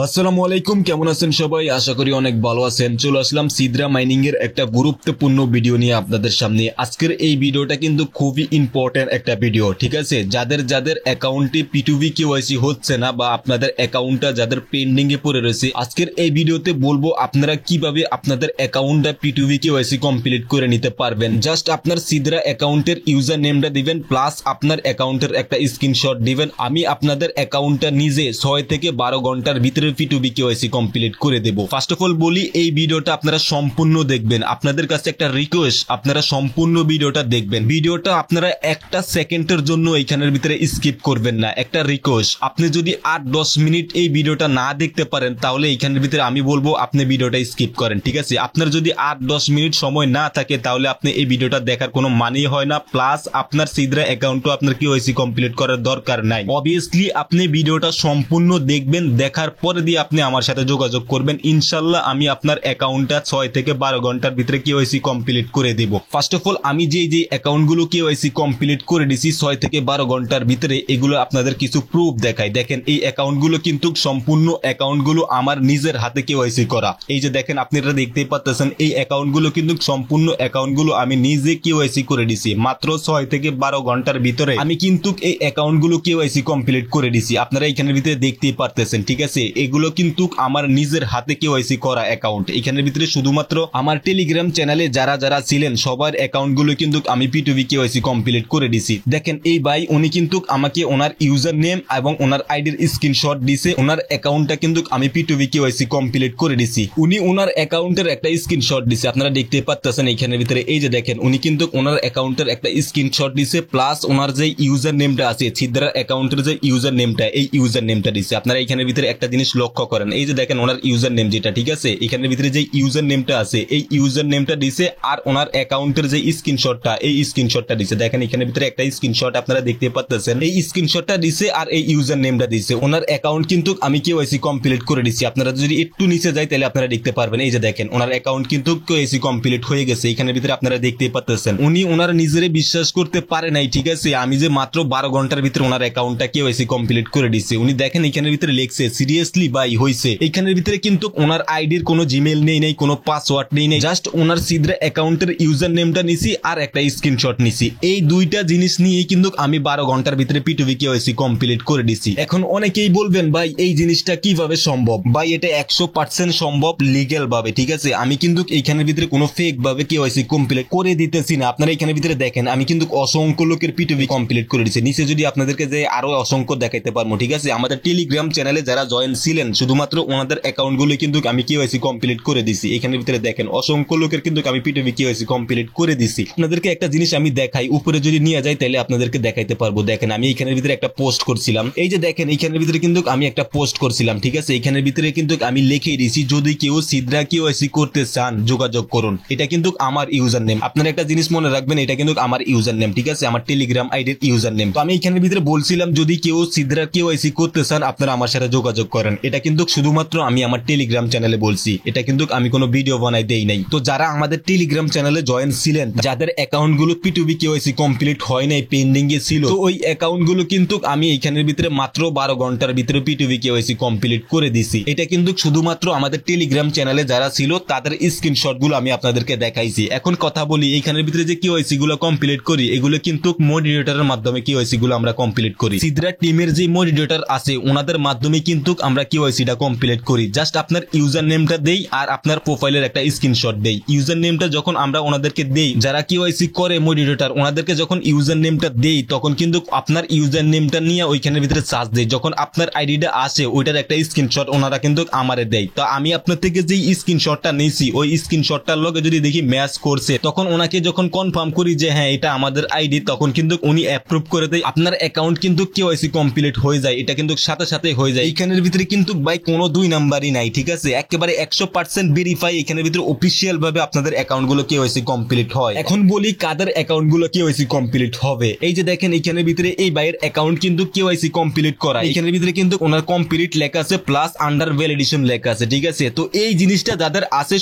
আসসালামু আলাইকুম, কেমন আছেন সবাই? আশা করি অনেক ভালো আছেন। চলে আসলাম সিদ্রা মাইনিং এর একটা গুরুত্বপূর্ণ ভিডিও নিয়ে আপনাদের সামনে। আজকের এই ভিডিওটা কিন্তু খুবই ইম্পর্টেন্ট একটা ভিডিও, ঠিক আছে? যাদের যাদের অ্যাকাউন্টে পিটুবি কেওয়াইসি হচ্ছে না বা আপনাদের অ্যাকাউন্টটা যাদের পেন্ডিং এ পড়ে রয়েছে, আজকের এই ভিডিওতে বলবো আপনারা কিভাবে আপনাদের অ্যাকাউন্টটা পিটুবি কেওয়াইসি কমপ্লিট করে নিতে পারবেন। জাস্ট আপনার সিদ্রা অ্যাকাউন্টের ইউজার নেমটা দিবেন, প্লাস আপনার অ্যাকাউন্টের একটা স্ক্রিনশট দিবেন। আমি আপনাদের অ্যাকাউন্টটা নিজে 6 থেকে 12 ঘন্টার ভিতরে পিটুবি কেওয়াইসি কমপ্লিট করে দেব। ফার্স্ট অফ অল বলি, এই ভিডিওটা আপনারা সম্পূর্ণ দেখবেন। আপনাদের কাছে একটা রিকোয়েস্ট, আপনারা সম্পূর্ণ ভিডিওটা দেখবেন। ভিডিওটা আপনারা একটা সেকেন্ডের জন্য এইখানের ভিতরে স্কিপ করবেন না। একটা রিকোয়েস্ট, আপনি যদি 8-10 মিনিট এই ভিডিওটা না দেখতে পারেন তাহলে এইখানের ভিতরে আমি বলবো আপনি ভিডিওটা স্কিপ করেন, ঠিক আছে? আপনার যদি 8-10 মিনিট সময় না থাকে তাহলে আপনি এই ভিডিওটা দেখার কোনো মানেই হয় না। প্লাস আপনার সিদ্রা অ্যাকাউন্টও আপনার কেওয়াইসি কমপ্লিট করার দরকার নাই। অবভিয়াসলি আপনি ভিডিওটা সম্পূর্ণ দেখবেন, দেখার পরে দিয়ে আপনি আমার সাথে যোগাযোগ করবেন। ইনশাল্লাহ আমি আপনার অ্যাকাউন্টটা 6 থেকে 12 ঘন্টার ভিতরে কেওয়াইসি কমপ্লিট করে দেব। ফার্স্ট অফ অল আমি যে অ্যাকাউন্টগুলো কেওয়াইসি কমপ্লিট করে দিছি 6 থেকে 12 ঘন্টার ভিতরে, এগুলো আপনাদের কিছু প্রুফ দেখাই। দেখেন এই অ্যাকাউন্টগুলো কিন্তু সম্পূর্ণ অ্যাকাউন্টগুলো আমার নিজের হাতে কেওয়াইসি করা। এই যে দেখেন, আপনি এটা দেখতেই পাচ্ছেন, এই অ্যাকাউন্টগুলো কিন্তু সম্পূর্ণ অ্যাকাউন্টগুলো আমি নিজে কেওয়াইসি করে দিছি। মাত্র 6 থেকে 12 ঘন্টার ভিতরে আমি কিন্তু এই অ্যাকাউন্টগুলো কেওয়াইসি কমপ্লিট করে দিছি। আপনারা এখানের ভিতরে দেখতেই পারতেছেন, ঠিক আছে? এগুলো কিন্তু আমার নিজের হাতে কেওয়াইসি করা অ্যাকাউন্ট। এখানের ভিতরে শুধুমাত্র আমার টেলিগ্রাম চ্যানেলে যারা যারা ছিলেন সবার অ্যাকাউন্টগুলো কিন্তু আমি পিটুবি কেওয়াইসি কমপ্লিট করে দিছি। দেখেন এই ভাই উনি কিন্তু আমাকে ওনার ইউজার নেম এবং ওনার আইডির স্ক্রিনশট দিছে। ওনার অ্যাকাউন্টটা কিন্তু আমি পিটুবি কেওয়াইসি কমপ্লিট করে দিছি। উনি ওনার অ্যাকাউন্টের একটা স্ক্রিনশট দিছে, আপনারা দেখতে পাচ্ছেন এখানের ভিতরে। এই যে দেখেন, উনি কিন্তু ওনার অ্যাকাউন্টের একটা স্ক্রিনশট দিছে, প্লাস ওনার যে ইউজার নেমটা আছে সিদ্রা অ্যাকাউন্টের যে ইউজার নেমটা, এই ইউজার নেমটা দিছে। আপনারা এখানের ভিতরে একটা জিনিস লক্ষ্য করেন, এই যে দেখেন ওনার ইউজার নেম যেটা, ঠিক আছে? এখানের ভিতরে যে ইউজার নেমটা আছে এই ইউজার নেমটা দিছে, আর ওনার অ্যাকাউন্টের যে স্ক্রিনশটটা এই স্ক্রিনশটটা দিছে। দেখেন এখানের ভিতরে একটা স্ক্রিনশট আপনারা দেখতে পাচ্ছেন, এই স্ক্রিনশটটা দিছে আর এই ইউজার নেমটা দিছে। ওনার অ্যাকাউন্ট কিন্তু আমি কেওয়াইসি কমপ্লিট করে দিছি। আপনারা যদি একটু নিচে যাই তাহলে আপনারা দেখতে পারবেন, এই যে দেখেন ওনার অ্যাকাউন্ট কিন্তু কেওয়াইসি কমপ্লিট হয়ে গেছে। এখানের ভিতরে আপনারা দেখতেই পাচ্ছেন উনি ওনার নিজেরে বিশ্বাস করতে পারে নাই, ঠিক আছে? আমি যে মাত্র 12 ঘন্টার ভিতরে ওনার অ্যাকাউন্টটা কেওয়াইসি কমপ্লিট করে দিছি। উনি দেখেন এখানের ভিতরে লিখছে সিরিয়াসলি ভাই হইছে। এখানের ভিতরে কিন্তু ওনার আইডির কোনো জিমেইল নেই, কোনো পাসওয়ার্ড নেই, জাস্ট ওনার সিদ্রা অ্যাকাউন্টের ইউজার নেমটা নিছি আর একটা স্ক্রিনশট নিছি। এই দুইটা জিনিস নিয়ে কিন্তু আমি 12 ঘন্টার ভিতরে পিটুবি কেওয়াইসি কমপ্লিট করে দিছি। এখন অনেকেই বলবেন ভাই এই জিনিসটা কিভাবে সম্ভব? ভাই এটা 100% সম্ভব লিগ্যাল ভাবে, ঠিক আছে? আমি কিন্তু এইখানের ভিতরে কোনো ফেক ভাবে কেওয়াইসি কমপ্লিট করে দিতেছি না। আপনারা এখানের ভিতরে দেখেন আমি কিন্তু অসংখ্য লোকের পিটুবি কমপ্লিট করে দিছি। নিচে যদি আপনাদেরকে যে আরো অসংখ্য দেখাইতে পারবো, ঠিক আছে? আমাদের টেলিগ্রাম চ্যানেলে যারা জয়েন ছিলেন শুধুমাত্র ওনাদের অ্যাকাউন্টগুলো কিন্তু আমি কেওয়াইসি কমপ্লিট করে দিছি। এখানের ভিতরে দেখেন অসংখ্য লোকের কিন্তু আমি পিটুবি কেওয়াইসি কমপ্লিট করে দিছি। আপনাদেরকে একটা জিনিস আমি দেখাই, উপরে যদি নিয়ে যাই তাহলে আপনাদেরকে দেখাইতে পারবো। দেখেন আমি এখানের ভিতরে একটা পোস্ট করছিলাম, এই যে দেখেন এখানের ভিতরে কিন্তু আমি একটা পোস্ট করছিলাম, ঠিক আছে? এখানের ভিতরে কিন্তু আমি লিখে দিছি যদি কেউ সিদ্রা কেওয়াইসি করতে চান যোগাযোগ করুন। এটা কিন্তু আমার ইউজার নেম। আপনারা একটা জিনিস মনে রাখবেন, এটা কিন্তু আমার ইউজার নেম, ঠিক আছে? আমার টেলিগ্রাম আইডির ইউজার নেম। তো আমি এখানের ভিতরে বলছিলাম যদি কেউ সিদ্রা কেওয়াইসি করতে চান আপনারা আমার সাথে যোগাযোগ করেন। এটা কিন্তু শুধুমাত্র আমি আমার টেলিগ্রাম চ্যানেলে বলছি, এটা কিন্তু আমি কোনো ভিডিও বানাই দেই নাই। তো যারা আমাদের টেলিগ্রাম চ্যানেলে জয়েন ছিলেন, যাদের অ্যাকাউন্ট গুলো পিটুবি কেওয়াইসি কমপ্লিট হয় নাই, পেন্ডিং এ ছিল, তো ওই অ্যাকাউন্ট গুলো কিন্তু আমি এখানের ভিতরে মাত্র 12 ঘন্টার ভিতরে পিটুবি কেওয়াইসি কমপ্লিট করে দিছি। এটা কিন্তু শুধুমাত্র আমাদের টেলিগ্রাম চ্যানেলে যারা ছিল তাদের স্ক্রিনশট গুলো আমি আপনাদেরকে দেখাইছি। এখন কথা বলি, এইখানের ভিতরে যে কেওয়াইসি গুলো কমপ্লিট করি এগুলো কিন্তু মডিরেটরের মাধ্যমে কেওয়াইসি গুলো আমরা কমপ্লিট করি। সিদ্রা টিমের যে মডিরেটর আছে ওনাদের মাধ্যমে কিন্তু আমরা কেওয়াইসিটা কমপ্লিট করি। জাস্ট আপনার ইউজার নেমটা দেই আর আপনার প্রোফাইলের একটা স্ক্রিনশট দেই। ইউজার নেমটা যখন আমরা ওনাদেরকে দেই, যারা কেওয়াইসি করে মডিরেটর, ওনাদেরকে যখন ইউজার নেমটা দেই তখন কিন্তু আপনার ইউজার নেমটা নিয়ে ওইখানের ভিতরে সার্চ দেই। যখন আপনার আইডিটা আসে ওইটার একটা স্ক্রিনশট ওনারা কিন্তু আমারে দেয়। তো আমি আপনার থেকে যে স্ক্রিনশটটা নিয়েছি ওই স্ক্রিনশটটার লগে যদি দেখি ম্যাচ করছে, তখন ওনাকে যখন কনফার্ম করি যে হ্যাঁ এটা আমাদের আইডি, তখন কিন্তু উনি অ্যাপ্রুভ করে দেয়। আপনার অ্যাকাউন্ট কিন্তু কেওয়াইসি কমপ্লিট হয়ে যায়। এটা কিন্তু সাথে সাথে হয়ে যায়। এখানের ভিতরে কিন্তু ভাই কোনো দুই নাম্বারই নাই, ঠিক আছে? একেবারে 100% ভেরিফাই। এখানের ভিতরে অফিসিয়াল ভাবে আপনাদের অ্যাকাউন্ট গুলো কেওয়াইসি কমপ্লিট হয়। এখন বলি কাদের অ্যাকাউন্ট গুলো কেওয়াইসি কমপ্লিট হবে। এই যে দেখেন এখানের ভিতরে এই ভাইয়ের অ্যাকাউন্ট কিন্তু কেওয়াইসি কমপ্লিট করা। এখানের ভিতরে কিন্তু ওনার কমপ্লিট লেখা আছে, প্লাস আন্ডার ভ্যালিডেশন লেখা আছে, ঠিক আছে? তো এই জিনিসটা যাদের আছে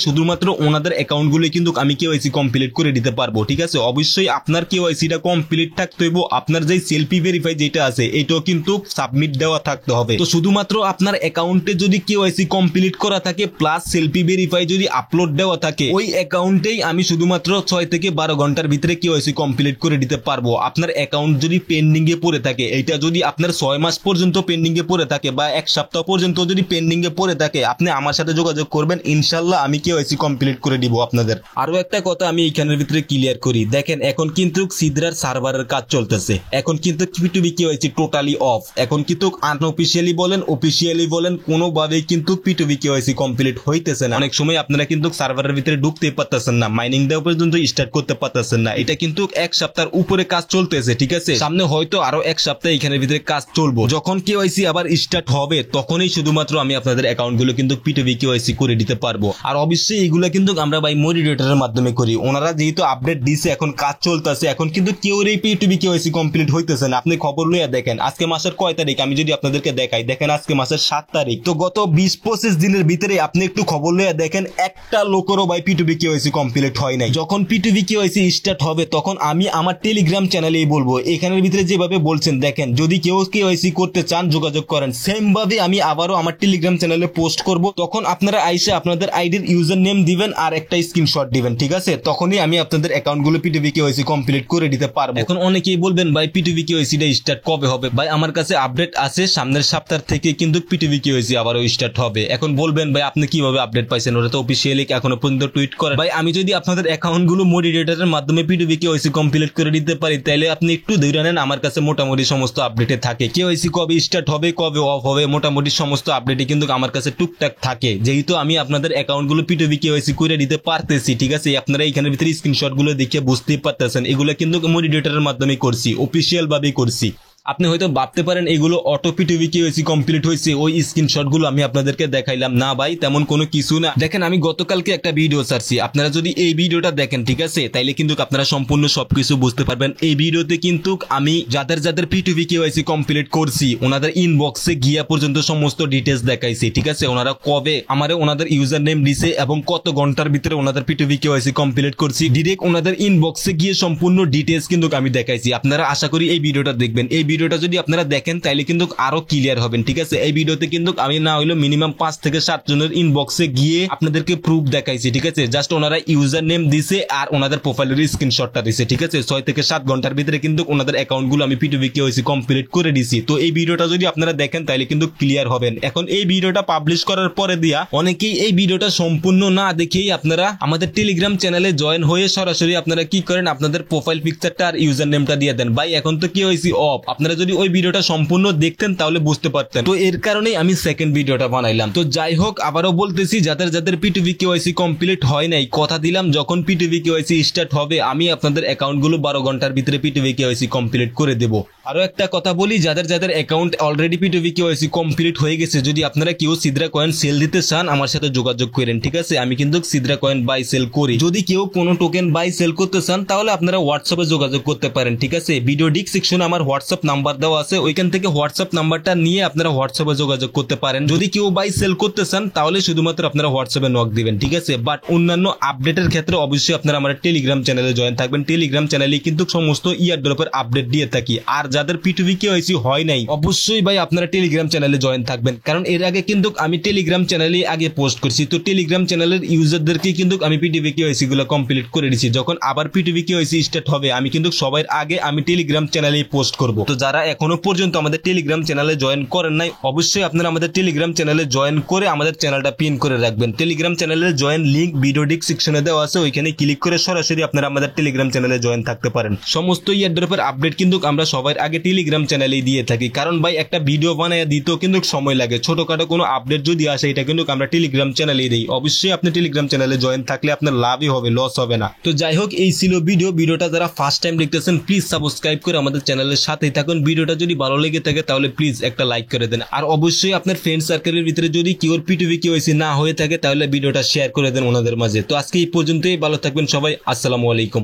শুধুমাত্র ওনাদের অ্যাকাউন্ট গুলো কিন্তু আমি কেওয়াইসি কমপ্লিট করে দিতে পারবো, ঠিক আছে? অবশ্যই আপনার কেওয়াইসিটা কমপ্লিট থাকতে হইব। আপনার যে সেলফি ভেরিফাই যেটা আছে এটাও কিন্তু সাবমিট দেওয়া থাকতে হবে। তো শুধুমাত্র আপনার অ্যাকাউন্টে যদি কেওয়াইসি কমপ্লিট করা থাকে প্লাস সেলফি ভেরিফাই যদি আপলোড দেওয়া থাকে ওই অ্যাকাউন্টেই আমি শুধুমাত্র 6 থেকে 12 ঘন্টার ভিতরে কেওয়াইসি কমপ্লিট করে দিতে পারবো। আপনার অ্যাকাউন্ট যদি পেন্ডিং এ পড়ে থাকে, এটা যদি আপনার 6 মাস পর্যন্ত পেন্ডিং এ পড়ে থাকে বা 1 সপ্তাহ পর্যন্ত যদি পেন্ডিং এ পড়ে থাকে, আপনি আমার সাথে যোগাযোগ করবেন, ইনশাআল্লাহ আমি কেওয়াইসি কমপ্লিট করে দিব আপনাদের। আরো একটা কথা আমি এইখানের ভিতরে ক্লিয়ার করি, দেখেন এখন কিন্তু সিদ্রার সার্ভারের কাজ চলতেছে, এখন কিন্তু P2B কেওয়াইসি টোটালি অফ। এখন কিন্তু আনঅফিশিয়ালি বলেন অফিশিয়ালি বলেন কোনোভাবেই কিন্তু P2B কেওয়াইসি কমপ্লিট হইতেছে না। অনেক সময় আপনারা কিন্তু সার্ভারের ভিতরে ঢুকতে পারতেছেন না, মাইনিং দেওয়া পর্যন্ত স্টার্ট করতে পারতেছেন না। এটা কিন্তু 1 সপ্তাহের উপরে কাজ চলতেছে, ঠিক আছে। সামনে হয়তো আরো 1 সপ্তাহ এখানের ভিতরে কাজ চলবো। যখন কেওয়াইসি আবার স্টার্ট হবে তখনই শুধুমাত্র আমি আপনাদের অ্যাকাউন্ট গুলো কিন্তু P2B কেওয়াইসি করে দিতে পারবো। আর অবশ্যই এগুলা কিন্তু আমরা ভাই মডিরেটরের মাধ্যমে করি। ওনারা যেহেতু আপডেট দিছে, এখন কাজ চলতেছে, এখন কিন্তু কেউরই P2B কেওয়াইসি কমপ্লিট হইতেছে না। আপনি খবর লইয়া দেখেন আজকে মাসের কয় তারিখ, আমি যদি আপনাদেরকে দেখাই, দেখেন আজকে মাসের 7 তারিখ। তো গত 20-25 দিনের ভিতরে আপনি একটু খবর লইয়া দেখেন একটা লোকেরও ভাই P2B কেওয়াইসি কমপ্লিট হয় নাই। যখন P2B কেওয়াইসি স্টার্ট হবে তখন আমি আমার টেলিগ্রাম চ্যানেলেই বলবো, এখানের ভিতরে যেভাবে বলছেন দেখেন, যদি কেউ কেওয়াইসি করতে চান যোগাযোগ করেন। সেম ভাবে আমি আবারও আমার টেলিগ্রাম চ্যানেলে পোস্ট করব, তখন আপনারা আইসে আপনাদের আইডির ইউজার নেম দিবেন আর একটা স্ক্রিনশট দিবেন, ঠিক আছে। তখনই আমি আপনাদের অ্যাকাউন্টগুলো P2B কেওয়াইসি কমপ্লিট করে দিতে পারবো। এখন অনেকেই বলবেন ভাই P2B কেওয়াইসিটা স্টার্ট কবে হবে? ভাই আমার কাছে আপডেট আছে, সামনের সপ্তাহ থেকে কিন্তু P2B কেওয়াইসি আবারও স্টার্ট হবে। এখন বলবেন ভাই আপনি কিভাবে আপডেট পাইছেন, ওরা তো অফিশিয়ালি এখনো পর্যন্ত টুইট করে। ভাই আমি যদি আপনাদের অ্যাকাউন্টগুলো মডিরেটরের মাধ্যমে P2B কেওয়াইসি কমপ্লিট করে দিতে পারি, তাহলে আপনি একটু ধরে নেন, আমার কাছে মোটামুটি সমস্ত আপডেটে থাকে। কেওয়াইসি কবে স্টার্ট হবে কবে অফ হবে মোটামুটি সমস্ত আপডেটে কিন্তু আমার কাছে টুকটাক থাকে, যেহেতু আমি আপনাদের অ্যাকাউন্টগুলো P2B কেওয়াইসি করে দিতে পারতেছি, ঠিক আছে। আপনারা এখানের ভিতরে স্ক্রিনশট গুলো দেখে বুঝতেই পারতেছেন এগুলো কিন্তু মডিরেটরের মাধ্যমে করছি, অফিসিয়াল ভাবে করছি। আপনি হয়তো ভাবতে পারেন এগুলো অটো P2B কেওয়াইসি কমপ্লিট হয়েছে, ওই স্ক্রিনশট গুলো আমি আপনাদেরকে দেখাইলাম। না ভাই তেমন কোনো কিছু না। দেখেন আমি গতকালকে একটা ভিডিও ছাড়ছি, আপনারা যদি এই ভিডিওটা দেখেন, ঠিক আছে, তাইলে কিন্তু আপনারা সম্পূর্ণ সবকিছু বুঝতে পারবেন। এই ভিডিওতে কিন্তু আমি যাদের যাদের P2B কেওয়াইসি কমপ্লিট করছি ওনাদের ইনবক্সে গিয়া পর্যন্ত সমস্ত ডিটেলস দেখাইছি, ঠিক আছে। ওনারা কবে আমারে ওনাদের ইউজার নেম দিছে এবং কত ঘন্টার ভিতরে ওনাদের P2B কেওয়াইসি কমপ্লিট করছি, ডিরেক্ট ওনাদের ইনবক্সে গিয়ে সম্পূর্ণ ডিটেলস কিন্তু আমি দেখাইছি। আপনারা আশা করি এই ভিডিওটা দেখবেন। এই ভিডিওটা যদি আপনারা দেখেন তাইলে কিন্তু আরো ক্লিয়ার হবেন, ঠিক আছে। এই ভিডিওতে কিন্তু আমি না হইলো মিনিমাম 5 থেকে 7 জনের ইনবক্সে গিয়ে আপনাদেরকে প্রুফ দেখাইছি, ঠিক আছে। জাস্ট ওনারা ইউজার নেম দিছে আর ওনাদের প্রোফাইলের স্ক্রিনশটটা দিছে, ঠিক আছে। 6 থেকে 7 ঘন্টার ভিতরে কিন্তু ওনাদের অ্যাকাউন্ট গুলো আমি P2B কেওয়াইসি কমপ্লিট করে দিছি। তো এই ভিডিওটা যদি আপনারা দেখেন তাইলে কিন্তু ক্লিয়ার হবেন। এখন এই ভিডিওটা পাবলিশ করার পরে দিয়া অনেকেই এই ভিডিওটা সম্পূর্ণ না দেখেই আপনারা আমাদের টেলিগ্রাম চ্যানেলে জয়েন হয়ে সরাসরি আপনারা কি করেন, আপনাদের প্রোফাইল পিকচারটা আর ইউজার নেমটা দিয়ে দেন। ভাই এখন তো কেওয়াইসি অফ, আপনারা যদি ওই ভিডিওটা সম্পূর্ণ দেখতেন তাহলে বুঝতে পারতেন। তো এর কারণেই আমি সেকেন্ড ভিডিওটা বানাইলাম। তো যাই হোক, আবারও বলতেছি যাদের যাদের P2B কেওয়াইসি কমপ্লিট হয় নাই, কথা দিলাম যখন P2B কেওয়াইসি স্টার্ট হবে আমি আপনাদের অ্যাকাউন্ট গুলো 12 ঘন্টার ভিতরে P2B কেওয়াইসি কমপ্লিট করে দেব। আরো একটা কথা বলি, যাদের যাদের account already P2B KYC complete হয়ে গেছে, যদি আপনারা কেউ সিদ্রা কয়েন সেল দিতে চান আমার সাথে যোগাযোগ করেন, ঠিক আছে। আমি কিন্তু সিদ্রা কয়েন বাই সেল করি। যদি কেউ কোনো টোকেন বাই সেল করতে চান তাহলে আপনারা হোয়াটসঅ্যাপে যোগাযোগ করতে পারেন, ঠিক আছে। ভিডিও ডিসক্রিপশনে আমার হোয়াটসঅ্যাপ নাম্বার দেওয়া আছে, ওইখান থেকে হোয়াটসঅ্যাপ নাম্বারটা নিয়ে আপনারা হোয়াটসঅ্যাপে যোগাযোগ করতে পারেন। যদি কেউ বাই সেল করতে চান তাহলে শুধুমাত্র আপনারা হোয়াটসঅ্যাপে নক দিবেন, ঠিক আছে। বাট অন্যান্য আপডেটের ক্ষেত্রে অবশ্যই আপনারা আমার টেলিগ্রাম চ্যানেলে জয়েন থাকবেন। টেলিগ্রাম চ্যানেলে কিন্তু সমস্ত ইয়ারড্রপের আপডেট দিয়ে থাকি। আর যাদের P2B কেওয়াইসি হয় নাই অবশ্যই ভাই আপনারা টেলিগ্রাম চ্যানেলে জয়েন থাকবেন, কারণ এর আগে কিন্তু আমি টেলিগ্রাম চ্যানেলে আগে পোস্ট করছি। তো টেলিগ্রাম চ্যানেলের ইউজারদেরকে কিন্তু আমি P2B কেওয়াইসি গুলো কমপ্লিট করে দিয়েছি। যখন আবার P2B কেওয়াইসি স্টার্ট হবে আমি কিন্তু সবার আগে আমি টেলিগ্রাম চ্যানেলে পোস্ট করব। তো যারা এখনো পর্যন্ত আমাদের টেলিগ্রাম চ্যানেলে জয়েন করেন নাই অবশ্যই আপনারা আমাদের টেলিগ্রাম চ্যানেলে জয়েন করে আমাদের চ্যানেলটা পিন করে রাখবেন। টেলিগ্রাম চ্যানেলের জয়েন লিংক ভিডিও ডিসক্রিপশনে দেওয়া আছে, ওইখানে ক্লিক করে সরাসরি আপনারা আমাদের টেলিগ্রাম চ্যানেলে জয়েন থাকতে পারেন। সমস্ত ইয়ারড্রপের আপডেট কিন্তু আমরা সবার আগে টেলিগ্রাম চ্যানেলেই দিয়ে থাকি, কারণ ভাই একটা ভিডিও বানায় দিতেও কিন্তু সময় লাগে। ছোটখাটো কোনো আপডেট যদি আসে এটা কিন্তু আমরা টেলিগ্রাম চ্যানেলেই দিই। অবশ্যই আপনি টেলিগ্রাম চ্যানেলে জয়েন থাকলে আপনার লাভই হবে, লস হবে না। তো যাই হোক, এই ছিল ভিডিওটা যারা ফার্স্ট টাইম দেখতেছেন প্লিজ সাবস্ক্রাইব করে আমাদের চ্যানেলের সাথেই থাকুন। ভিডিওটা যদি ভালো লেগে থাকে তাহলে প্লিজ একটা লাইক করে দেন। আর অবশ্যই আপনার ফ্রেন্ড সার্কেলের ভিতরে যদি কেউ P2B কেওয়াইসি না হয়ে থাকে তাহলে ভিডিওটা শেয়ার করে দেন ওনাদের মাঝে। তো আজকে এই পর্যন্তই, ভালো থাকবেন সবাই, আসসালামু আলাইকুম।